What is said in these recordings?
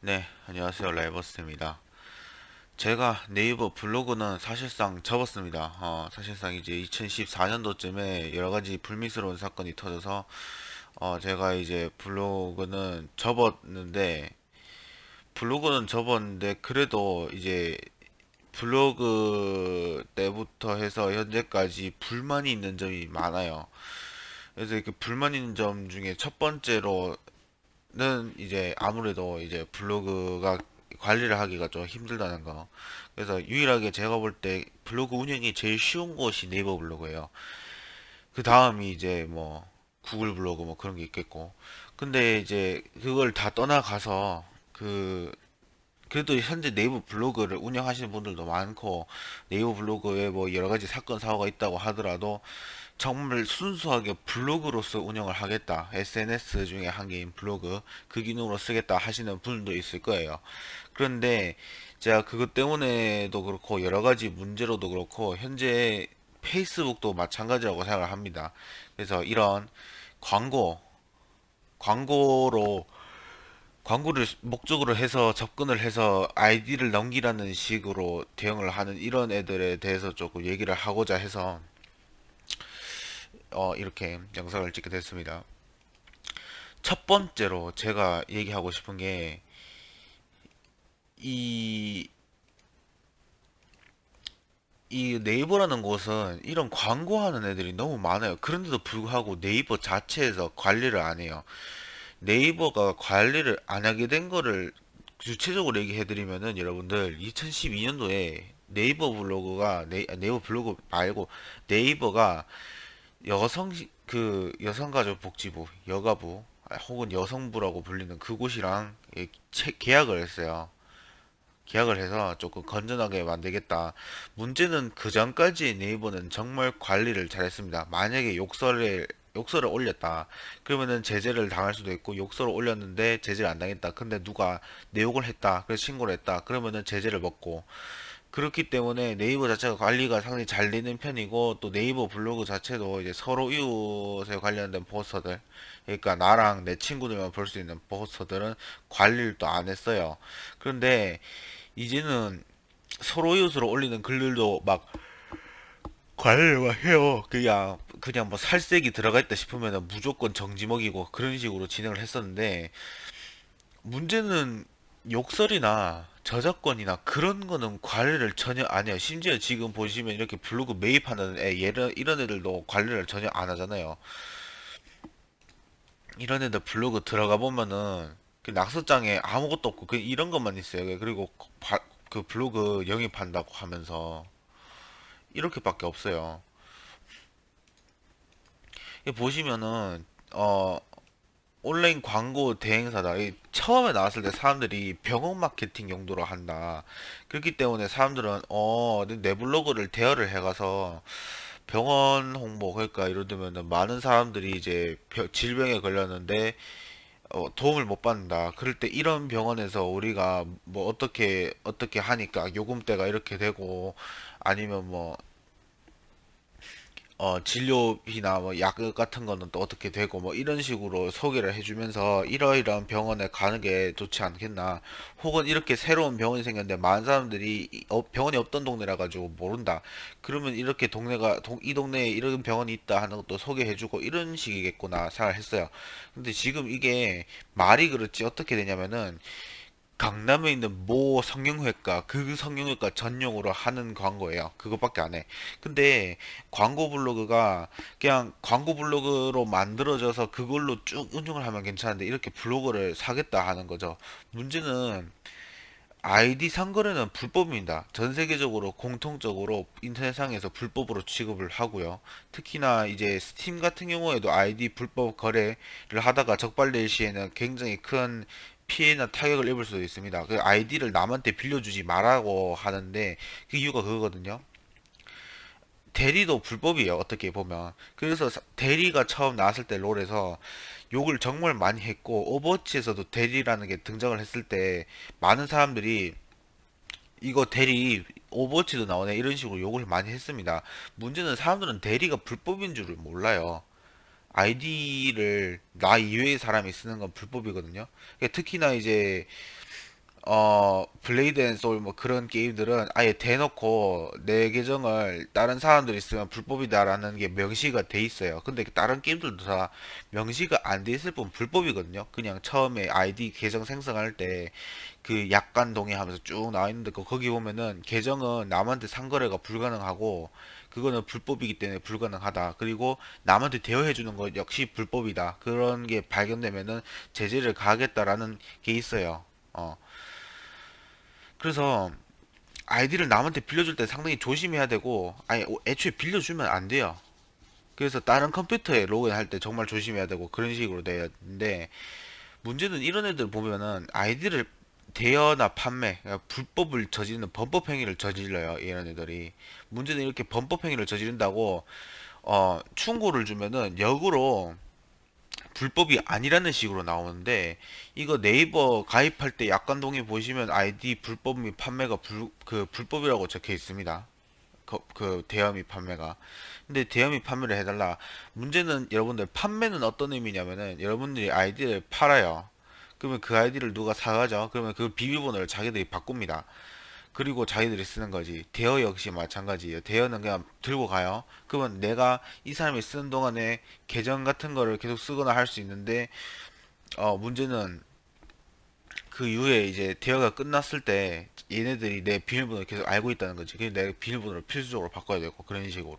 네, 안녕하세요. 라이버스입니다. 제가 네이버 블로그는 사실상 접었습니다. 사실상 이제 2014년도쯤에 여러 가지 불미스러운 사건이 터져서 제가 이제 블로그는 접었는데 그래도 이제 블로그 때부터 해서 현재까지 불만이 있는 점이 많아요. 그래서 그 불만 있는 점 중에 첫 번째로는 이제 아무래도 이제 블로그가 관리를 하기가 좀 힘들다는 거. 그래서 유일하게 제가 볼 때 블로그 운영이 제일 쉬운 곳이 네이버 블로그예요. 그 다음이 이제 뭐 구글 블로그 뭐 그런 게 있겠고. 근데 이제 그걸 다 떠나가서 그 그래도 현재 네이버 블로그를 운영하시는 분들도 많고 네이버 블로그에 뭐 여러 가지 사건 사고가 있다고 하더라도 정말 순수하게 블로그로서 운영을 하겠다. SNS 중에 한 개인 블로그, 그 기능으로 쓰겠다 하시는 분도 있을 거예요. 그런데 제가 그것 때문에도 그렇고 여러 가지 문제로도 그렇고 현재 페이스북도 마찬가지라고 생각을 합니다. 그래서 이런 광고, 광고로 광고를 목적으로 해서 접근을 해서 아이디를 넘기라는 식으로 대응을 하는 이런 애들에 대해서 조금 얘기를 하고자 해서 이렇게 영상을 찍게 됐습니다. 첫 번째로 제가 얘기하고 싶은 게 이, 이 네이버라는 곳은 이런 광고하는 애들이 너무 많아요. 그런데도 불구하고 네이버 자체에서 관리를 안 해요. 네이버가 관리를 안 하게 된 거를 구체적으로 얘기해드리면은 여러분들 2012년도에 네이버 블로그 말고 네이버가 여성가족복지부 여가부 혹은 여성부라고 불리는 그곳이랑 계약을 했어요. 계약을 해서 조금 건전하게 만들겠다. 문제는 그 전까지 네이버는 정말 관리를 잘했습니다. 만약에 욕설을 올렸다. 그러면은 제재를 당할 수도 있고 욕설을 올렸는데 제재를 안 당했다. 근데 누가 내 욕을 했다. 그래서 신고를 했다. 그러면은 제재를 먹고 그렇기 때문에 네이버 자체가 관리가 상당히 잘 되는 편이고 또 네이버 블로그 자체도 이제 서로 이웃에 관련된 포스터들 그러니까 나랑 내 친구들만 볼 수 있는 포스터들은 관리를 또 안 했어요. 그런데 이제는 서로 이웃으로 올리는 글들도 막 관리를 막 해요. 그냥 뭐 살색이 들어가 있다 싶으면 무조건 정지 먹이고 그런 식으로 진행을 했었는데 문제는 욕설이나 저작권이나 그런 거는 관리를 전혀 안 해요. 심지어 지금 보시면 이렇게 블로그 매입하는 이런 애들도 관리를 전혀 안 하잖아요. 이런 애들 블로그 들어가 보면은 그 낙서장에 아무것도 없고 그 이런 것만 있어요. 그리고 그 블로그 영입한다고 하면서 이렇게밖에 없어요. 보시면은 어 온라인 광고 대행사다. 처음에 나왔을 때 사람들이 병원 마케팅 용도로 한다. 그렇기 때문에 사람들은 내 블로그를 대여를 해가서 병원 홍보 그러니까 예를 들면 많은 사람들이 이제 질병에 걸렸는데 도움을 못 받는다. 그럴 때 이런 병원에서 우리가 뭐 어떻게 하니까 요금대가 이렇게 되고 아니면 뭐 진료비나 뭐 약 같은 거는 또 어떻게 되고 뭐 이런 식으로 소개를 해주면서 이러이러한 병원에 가는 게 좋지 않겠나. 혹은 이렇게 새로운 병원이 생겼는데 많은 사람들이 병원이 없던 동네라 가지고 모른다. 그러면 이렇게 이 동네에 이런 병원이 있다 하는 것도 소개해주고 이런 식이겠구나 생각을 했어요. 근데 지금 이게 말이 그렇지 어떻게 되냐면은 강남에 있는 모 성형외과 그 성형외과 전용으로 하는 광고예요. 그것밖에 안 해. 근데 광고 블로그가 그냥 광고 블로그로 만들어져서 그걸로 쭉 운영을 하면 괜찮은데 이렇게 블로그를 사겠다 하는 거죠. 문제는 아이디 상거래는 불법입니다. 전 세계적으로 공통적으로 인터넷상에서 불법으로 취급을 하고요. 특히나 이제 스팀 같은 경우에도 아이디 불법 거래를 하다가 적발될 시에는 굉장히 큰 피해나 타격을 입을 수도 있습니다. 그 아이디를 남한테 빌려주지 말라고 하는데 그 이유가 그거거든요. 대리도 불법이에요. 어떻게 보면. 그래서 대리가 처음 나왔을 때 롤에서 욕을 정말 많이 했고 오버워치에서도 대리라는 게 등장을 했을 때 많은 사람들이 이거 대리 오버워치도 나오네 이런 식으로 욕을 많이 했습니다. 문제는 사람들은 대리가 불법인 줄을 몰라요. 아이디를 나 이외의 사람이 쓰는 건 불법이거든요. 그러니까 특히나 이제 블레이드 앤 소울 뭐 그런 게임들은 아예 대놓고 내 계정을 다른 사람들이 쓰면 불법이다라는 게 명시가 돼 있어요. 근데 다른 게임들도 다 명시가 안 돼 있을 뿐 불법이거든요. 그냥 처음에 아이디 계정 생성할 때 그 약관 동의하면서 쭉 나와 있는데 거기 보면은 계정은 남한테 상거래가 불가능하고 그거는 불법이기 때문에 불가능하다. 그리고 남한테 대여해 주는 것 역시 불법이다. 그런 게 발견되면은 제재를 가하겠다라는 게 있어요. 그래서 아이디를 남한테 빌려줄 때 상당히 조심해야 되고 아니 애초에 빌려주면 안 돼요. 그래서 다른 컴퓨터에 로그인할 때 정말 조심해야 되고 그런 식으로 돼야 되는데 문제는 이런 애들 보면은 아이디를 대여나 판매 그러니까 불법을 저지르는 범법 행위를 저질러요. 이런 애들이 문제는 이렇게 범법 행위를 저지른다고 충고를 주면은 역으로 불법이 아니라는 식으로 나오는데 이거 네이버 가입할 때 약관 동의 보시면 아이디 불법 및 판매가 불법이라고 적혀 있습니다. 그 대여 및 판매가. 근데 대여 및 판매를 해달라. 문제는 여러분들 판매는 어떤 의미냐면은 여러분들이 아이디를 팔아요. 그러면 그 아이디를 누가 사가죠? 그러면 그 비밀번호를 자기들이 바꿉니다. 그리고 자기들이 쓰는 거지. 대여 역시 마찬가지예요. 대여는 그냥 들고 가요. 그러면 내가 이 사람이 쓰는 동안에 계정 같은 거를 계속 쓰거나 할 수 있는데 문제는 그 이후에 이제 대여가 끝났을 때 얘네들이 내 비밀번호를 계속 알고 있다는 거지. 그래서 내 비밀번호를 필수적으로 바꿔야 되고 그런 식으로.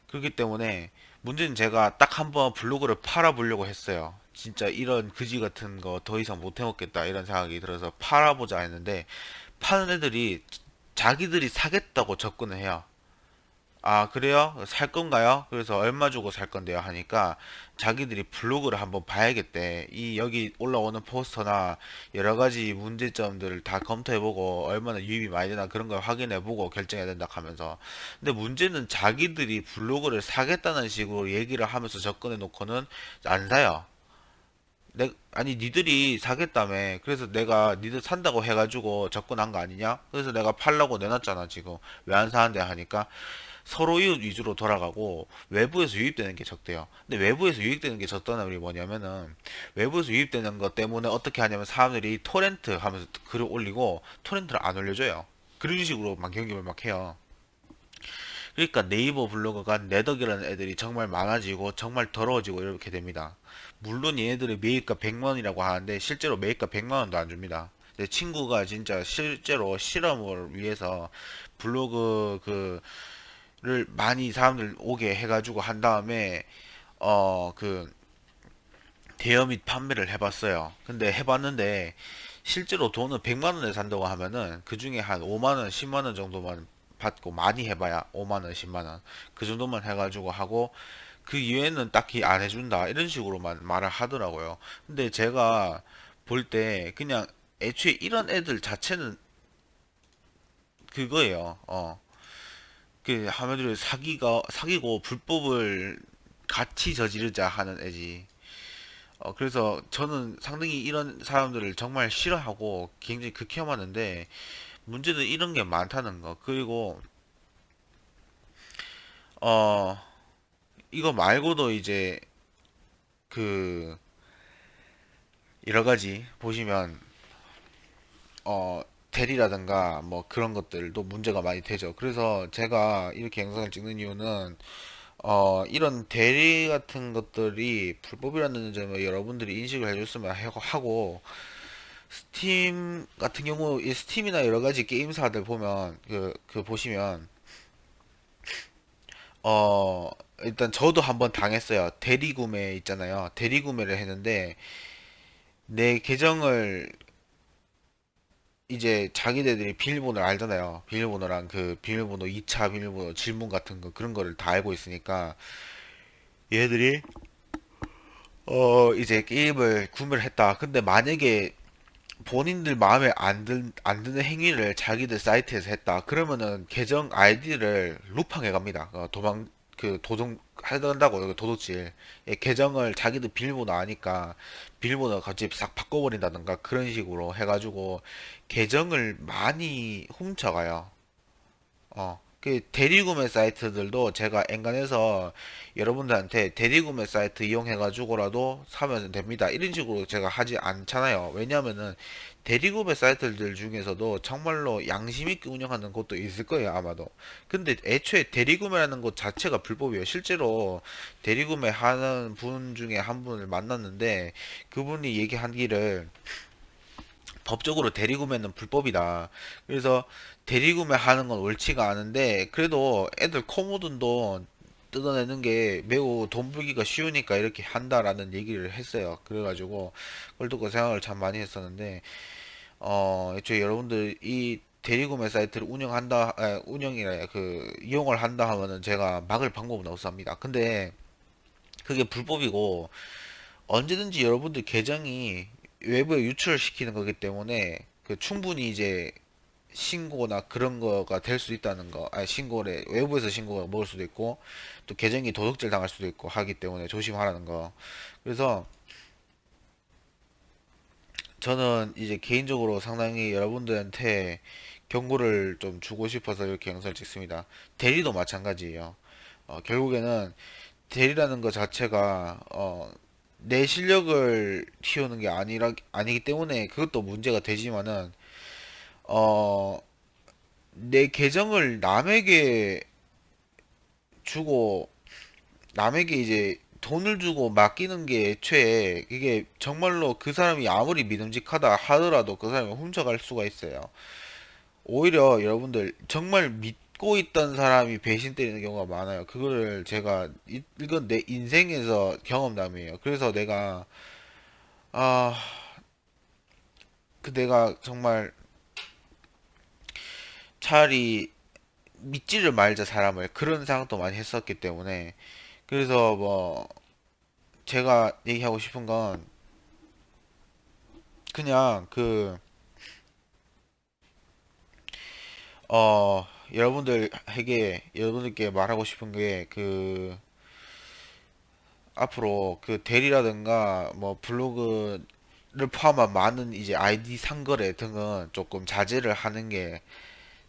그렇기 때문에 문제는 제가 딱 한번 블로그를 팔아보려고 했어요. 진짜 이런 그지 같은 거 더 이상 못 해먹겠다 이런 생각이 들어서 팔아보자 했는데 파는 애들이 자기들이 사겠다고 접근을 해요. 아, 그래요? 살 건가요? 그래서 얼마 주고 살 건데요? 하니까 자기들이 블로그를 한번 봐야겠대. 이 여기 올라오는 포스터나 여러 가지 문제점들을 다 검토해보고 얼마나 유입이 많이 되나 그런 걸 확인해보고 결정해야 된다 하면서. 근데 문제는 자기들이 블로그를 사겠다는 식으로 얘기를 하면서 접근해 놓고는 안 사요. 아니 니들이 사겠다며. 그래서 내가 니들 산다고 해가지고 접근한 거 아니냐? 그래서 내가 팔라고 내놨잖아 지금. 왜 안 사는데 하니까 서로 이웃 위주로 돌아가고 외부에서 유입되는 게 적대요. 근데 외부에서 유입되는 게 적다는 말이 뭐냐면은 외부에서 유입되는 것 때문에 어떻게 하냐면 사람들이 토렌트 하면서 글을 올리고 토렌트를 안 올려줘요. 그런 식으로 막 경기를 막 해요. 그러니까 네이버 블로그가 내덕이라는 애들이 정말 많아지고 정말 더러워지고 이렇게 됩니다. 물론 얘네들이 매입가 100만원이라고 하는데 실제로 매입가 100만원도 안 줍니다. 내 친구가 진짜 실제로 실험을 위해서 블로그 그를 많이 사람들 오게 해가지고 한 다음에 그 대여 및 판매를 해봤어요. 근데 해봤는데 실제로 돈은 100만 원에 산다고 하면은 그 중에 한 5만 원, 10만 원 정도만 받고 많이 해봐야 5만 원, 10만 원 그 정도만 해가지고 하고 그 이외에는 딱히 안 해준다 이런 식으로만 말을 하더라고요. 근데 제가 볼 때 그냥 애초에 이런 애들 자체는 그거예요. 그 한마디로 사기고 불법을 같이 저지르자 하는 애지. 그래서 저는 상당히 이런 사람들을 정말 싫어하고 굉장히 극혐하는데 문제는 이런 게 많다는 거. 그리고 어 이거 말고도 이제 그 여러 가지 보시면 대리라든가 뭐 그런 것들도 문제가 많이 되죠. 그래서 제가 이렇게 영상을 찍는 이유는 이런 대리 같은 것들이 불법이라는 점을 여러분들이 인식을 해줬으면 하고 스팀 같은 경우 이 스팀이나 여러 가지 게임사들 보면 그 보시면 일단 저도 한번 당했어요. 대리 구매 있잖아요. 대리 구매를 했는데 내 계정을 이제 자기네들이 비밀번호를 알잖아요. 비밀번호랑 그 비밀번호 2차 비밀번호 질문 같은 거 그런 거를 다 알고 있으니까 얘들이 이제 게임을 구매를 했다. 근데 만약에 본인들 마음에 안 드는 행위를 자기들 사이트에서 했다. 그러면은 계정 아이디를 루팡해 갑니다. 도둑 해간다고 도둑질. 예, 계정을 자기들 비밀번호 아니까 비밀번호 갑자기 싹 바꿔버린다든가 그런 식으로 해가지고 계정을 많이 훔쳐가요. 그 대리구매 사이트들도 제가 엔간해서 여러분들한테 대리구매 사이트 이용해가지고라도 사면 됩니다. 이런 식으로 제가 하지 않잖아요. 왜냐면은 대리구매 사이트들 중에서도 정말로 양심 있게 운영하는 곳도 있을 거예요, 아마도. 근데 애초에 대리구매라는 것 자체가 불법이에요. 실제로 대리구매 하는 분 중에 한 분을 만났는데 그분이 얘기하기를 법적으로 대리구매는 불법이다. 그래서 대리구매하는 건 옳지가 않은데 그래도 애들 코모든도 뜯어내는 게 매우 돈 벌기가 쉬우니까 이렇게 한다라는 얘기를 했어요. 그래가지고 그걸 듣고 생각을 참 많이 했었는데 애초에 여러분들 이 대리구매 사이트를 운영한다, 운영이라 그 이용을 한다 하면은 제가 막을 방법은 없습니다. 근데 그게 불법이고 언제든지 여러분들 계정이 외부에 유출을 시키는 거기 때문에 그 충분히 이제 신고나 그런 거가 될 수 있다는 거, 아니 신고를 외부에서 신고가 먹을 수도 있고 또 계정이 도둑질 당할 수도 있고 하기 때문에 조심하라는 거. 그래서 저는 이제 개인적으로 상당히 여러분들한테 경고를 좀 주고 싶어서 이렇게 영상을 찍습니다. 대리도 마찬가지예요. 결국에는 대리라는 것 자체가 내 실력을 키우는 게 아니기 때문에 그것도 문제가 되지만은 어, 내 계정을 남에게 주고 남에게 이제 돈을 주고 맡기는 게 애초에 이게 정말로 그 사람이 아무리 믿음직하다 하더라도 그 사람이 훔쳐갈 수가 있어요. 오히려 여러분들 정말 믿고 있던 사람이 배신 때리는 경우가 많아요. 그거를 제가 이건 내 인생에서 경험담이에요. 그래서 아, 내가 정말 차라리 믿지를 말자 사람을 그런 생각도 많이 했었기 때문에 그래서 뭐 제가 얘기하고 싶은 건 그냥 여러분들께 말하고 싶은 게 앞으로 그 대리라든가 뭐 블로그를 포함한 많은 이제 아이디 상거래 등은 조금 자제를 하는 게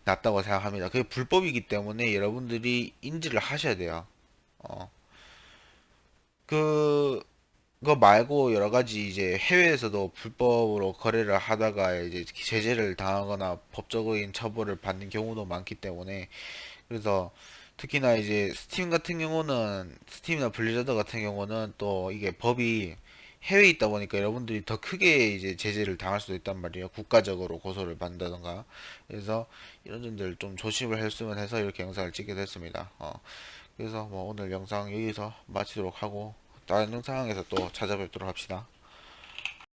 낫다고 생각합니다. 그게 불법이기 때문에 여러분들이 인지를 하셔야 돼요. 어, 그거 말고 여러 가지 이제 해외에서도 불법으로 거래를 하다가 이제 제재를 당하거나 법적인 처벌을 받는 경우도 많기 때문에 그래서 특히나 이제 스팀 같은 경우는 스팀이나 블리자드 같은 경우는 또 이게 법이 해외에 있다 보니까 여러분들이 더 크게 이제 제재를 당할 수도 있단 말이에요. 국가적으로 고소를 받는다던가. 그래서 이런 점들 좀 조심을 했으면 해서 이렇게 영상을 찍게 됐습니다. 그래서 뭐 오늘 영상 여기서 마치도록 하고 다른 영상에서 또 찾아뵙도록 합시다.